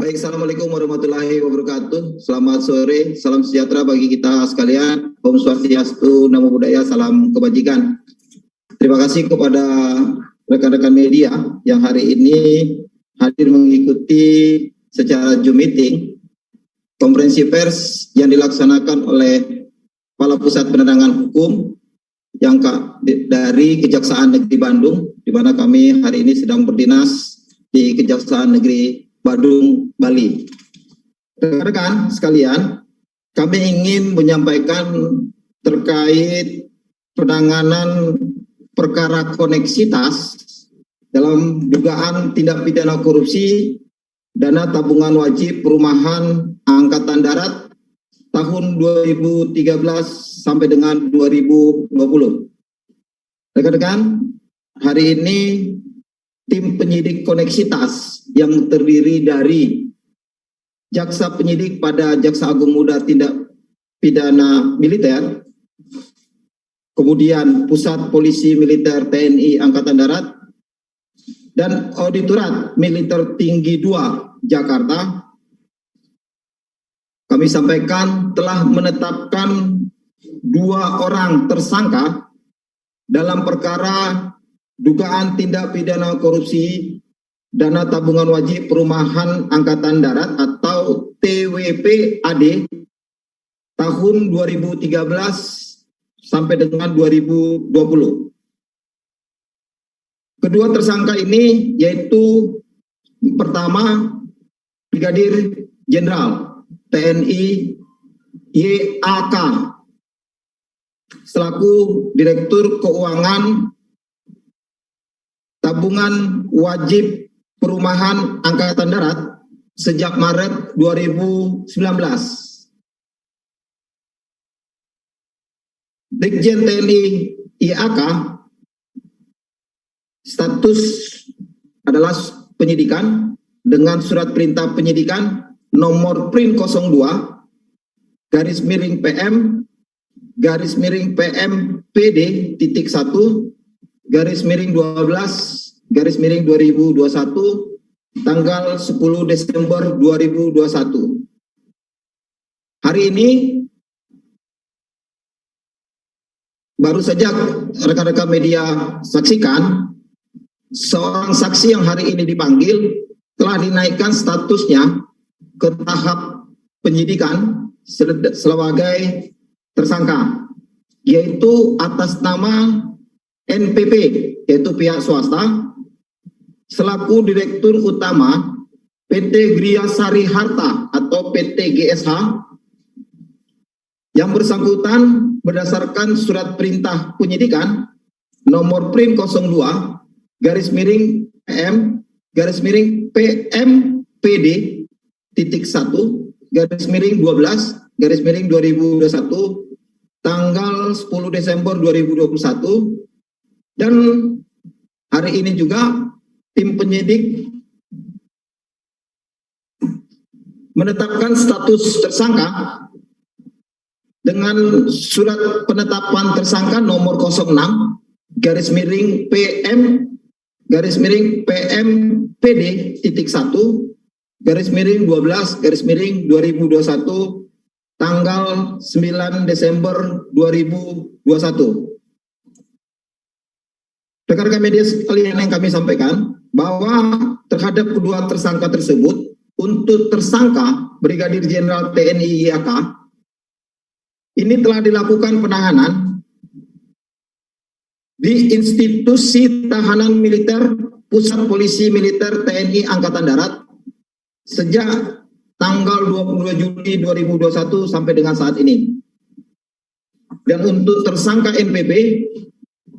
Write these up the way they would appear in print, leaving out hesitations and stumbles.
Baik, Assalamualaikum warahmatullahi wabarakatuh. Selamat sore, salam sejahtera bagi kita sekalian. Om Swastiastu, Namo Buddhaya, salam kebajikan. Terima kasih kepada rekan-rekan media yang hari ini hadir mengikuti secara Zoom meeting konferensi pers yang dilaksanakan oleh Kepala Pusat Penerangan Hukum yang dari Kejaksaan Negeri Bandung, di mana kami hari ini sedang berdinas di Kejaksaan Negeri Badung, Bali. Rekan-rekan sekalian, kami ingin menyampaikan terkait penanganan perkara koneksitas dalam dugaan tindak pidana korupsi dana tabungan wajib perumahan Angkatan Darat tahun 2013 sampai dengan 2020. Rekan-rekan, hari ini tim penyidik koneksitas yang terdiri dari jaksa penyidik pada Jaksa Agung Muda Tindak Pidana Militer, kemudian Pusat Polisi Militer TNI Angkatan Darat, dan Auditorat Militer Tinggi 2 Jakarta, kami sampaikan telah menetapkan 2 orang tersangka dalam perkara dugaan tindak pidana korupsi dana tabungan wajib perumahan Angkatan Darat atau TWP-AD tahun 2013 sampai dengan 2020. Kedua tersangka ini yaitu pertama Brigadir Jenderal TNI YAK selaku Direktur Keuangan Tabungan Wajib Perumahan Angkatan Darat sejak Maret 2019. Brigjen TNI IAK status adalah penyidikan dengan surat perintah penyidikan nomor PRIN 02 garis miring PM garis miring PM PD titik 1 garis miring 12 garis miring 2021 tanggal 10 Desember 2021. Hari ini baru saja rekan-rekan media saksikan seorang saksi yang hari ini dipanggil telah dinaikkan statusnya ke tahap penyidikan sebagai tersangka, yaitu atas nama NPP, yaitu pihak swasta, selaku Direktur Utama PT Griasari Harta atau PT GSH, yang bersangkutan berdasarkan surat perintah penyidikan nomor PRIN 02 garis miring PM garis miring PM PD titik 1 garis miring 12 garis miring 2021 tanggal 10 Desember 2021. Dan hari ini juga tim penyidik menetapkan status tersangka dengan surat penetapan tersangka nomor 06 garis miring PM garis miring PM PD titik 1 garis miring 12 garis miring 2021 tanggal 9 Desember 2021. Rekan-rekan media sekalian yang kami sampaikan bahwa terhadap kedua tersangka tersebut, untuk tersangka Brigadir Jenderal TNI YAK ini telah dilakukan penahanan di institusi tahanan militer Pusat Polisi Militer TNI Angkatan Darat sejak tanggal 22 Juli 2021 sampai dengan saat ini. Dan untuk tersangka NPP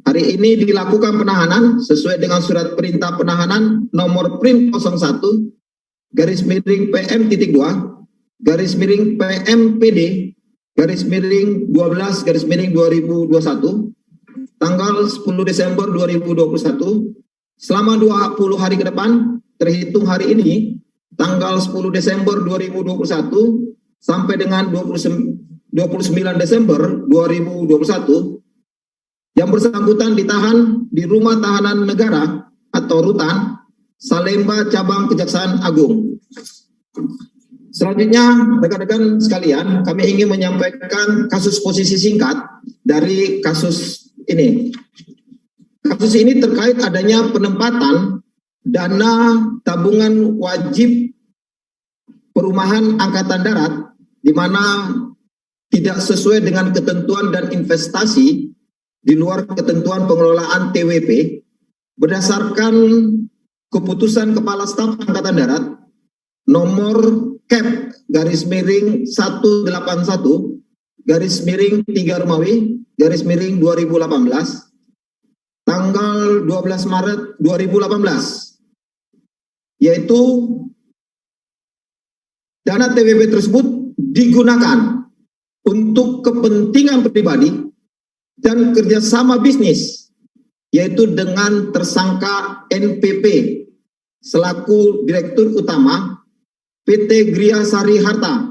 hari ini dilakukan penahanan sesuai dengan surat perintah penahanan nomor PRIN 01 garis miring PM titik 2 garis miring PM PD garis miring 12 garis miring 2021 tanggal 10 Desember 2021 selama 20 hari ke depan terhitung hari ini tanggal 10 Desember 2021 sampai dengan 29 Desember 2021. Yang bersangkutan ditahan di Rumah Tahanan Negara atau Rutan Salemba Cabang Kejaksaan Agung. Selanjutnya, rekan-rekan sekalian, kami ingin menyampaikan kasus posisi singkat dari kasus ini. Kasus ini terkait adanya penempatan dana tabungan wajib perumahan Angkatan Darat, di mana tidak sesuai dengan ketentuan dan investasi di luar ketentuan pengelolaan TWP, berdasarkan keputusan Kepala Staf Angkatan Darat nomor Cap garis miring 181 garis miring 3 Romawi garis miring 2018 tanggal 12 Maret 2018, yaitu dana TWP tersebut digunakan untuk kepentingan pribadi dan kerjasama bisnis, yaitu dengan tersangka NPP selaku Direktur Utama PT Gria Sari Harta,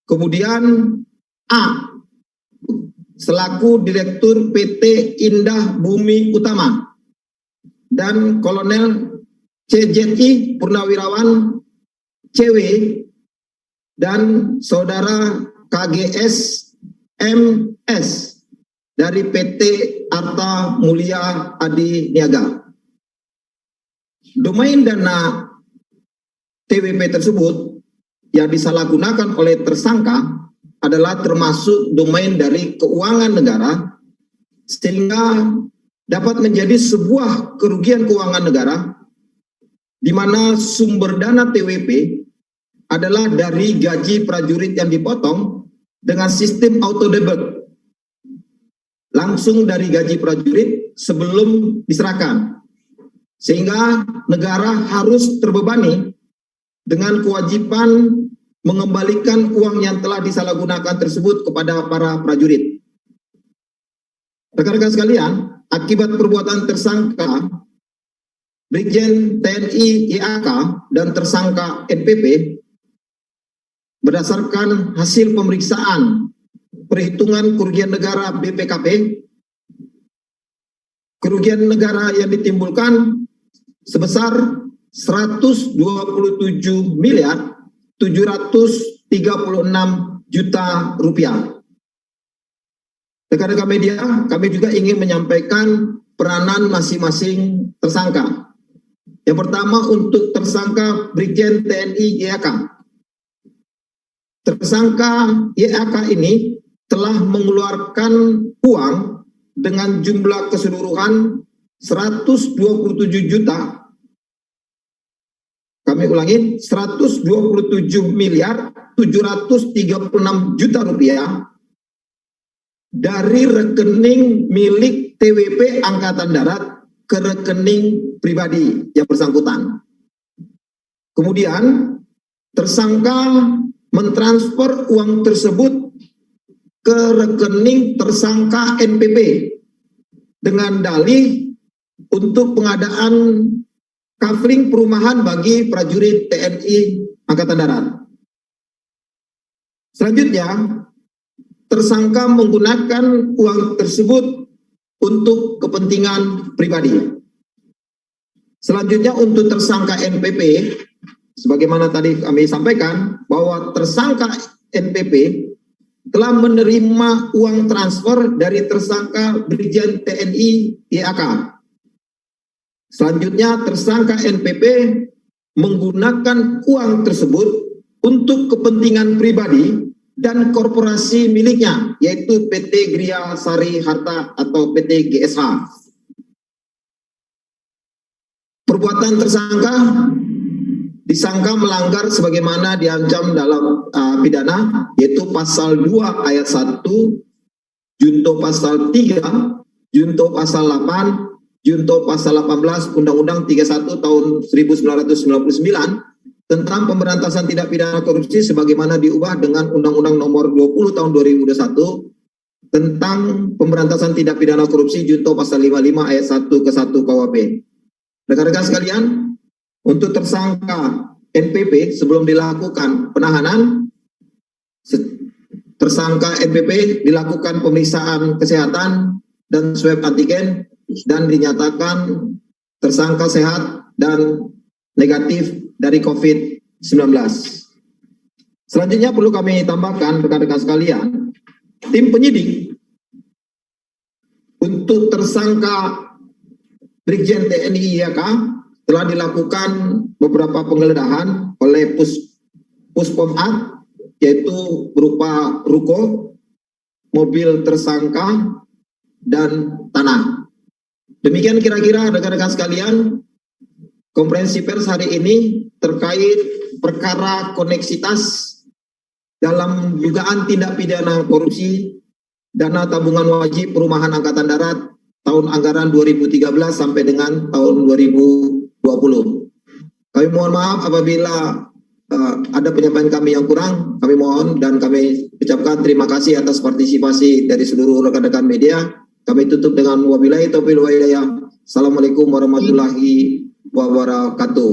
kemudian A selaku Direktur PT Indah Bumi Utama, dan Kolonel CJI Purnawirawan CW dan Saudara KGS MS dari PT Arta Mulia Adi Niaga. Domain dana TWP tersebut yang disalahgunakan oleh tersangka adalah termasuk domain dari keuangan negara, sehingga dapat menjadi sebuah kerugian keuangan negara, di mana sumber dana TWP adalah dari gaji prajurit yang dipotong dengan sistem auto debit, langsung dari gaji prajurit sebelum diserahkan, sehingga negara harus terbebani dengan kewajiban mengembalikan uang yang telah disalahgunakan tersebut kepada para prajurit. Rekan-rekan sekalian, akibat perbuatan tersangka Brigjen TNI YAK dan tersangka NPP, berdasarkan hasil pemeriksaan perhitungan kerugian negara BPKP, kerugian negara yang ditimbulkan sebesar 127.736.000.000 rupiah. Rekan-rekan media, kami juga ingin menyampaikan peranan masing-masing tersangka. Yang pertama, untuk tersangka Brigjen TNI YAK. Tersangka YAK ini telah mengeluarkan uang dengan jumlah keseluruhan 127 juta. Kami ulangi, 127.736.000.000 rupiah dari rekening milik TWP Angkatan Darat ke rekening pribadi yang bersangkutan. Kemudian tersangka mentransfer uang tersebut ke rekening tersangka NPP dengan dalih untuk pengadaan kafling perumahan bagi prajurit TNI Angkatan Darat. Selanjutnya, tersangka menggunakan uang tersebut untuk kepentingan pribadi. Selanjutnya, untuk tersangka NPP, sebagaimana tadi kami sampaikan bahwa tersangka NPP telah menerima uang transfer dari tersangka Brigjen TNI YAK. Selanjutnya, tersangka NPP menggunakan uang tersebut untuk kepentingan pribadi dan korporasi miliknya, yaitu PT Gria Sari Harta atau PT GSH. Perbuatan tersangka disangka melanggar sebagaimana diancam dalam pidana, yaitu pasal 2 ayat 1, junto pasal 3, junto pasal 8, junto pasal 18 Undang-Undang 31 tahun 1999 tentang pemberantasan tindak pidana korupsi sebagaimana diubah dengan Undang-Undang nomor 20 tahun 2021 tentang pemberantasan tindak pidana korupsi junto pasal 55 ayat 1 ke 1 KUHP. Rekan-rekan sekalian, untuk tersangka NPP sebelum dilakukan penahanan, tersangka NPP dilakukan pemeriksaan kesehatan dan swab antigen dan dinyatakan tersangka sehat dan negatif dari COVID-19. Selanjutnya perlu kami tambahkan rekan-rekan sekalian, tim penyidik untuk tersangka Brigjen TNI IAK telah dilakukan beberapa penggeledahan oleh Puspom-A, yaitu berupa ruko, mobil tersangka, dan tanah. Demikian kira-kira rekan-rekan sekalian, konferensi pers hari ini terkait perkara koneksitas dalam dugaan tindak pidana korupsi dana tabungan wajib perumahan Angkatan Darat tahun anggaran 2013 sampai dengan tahun 2020. Kami mohon maaf apabila ada penyampaian kami yang kurang, kami mohon dan kami ucapkan terima kasih atas partisipasi dari seluruh rekan-rekan media. Kami tutup dengan wabillahi taufiq wal hidayah. Assalamualaikum warahmatullahi wabarakatuh.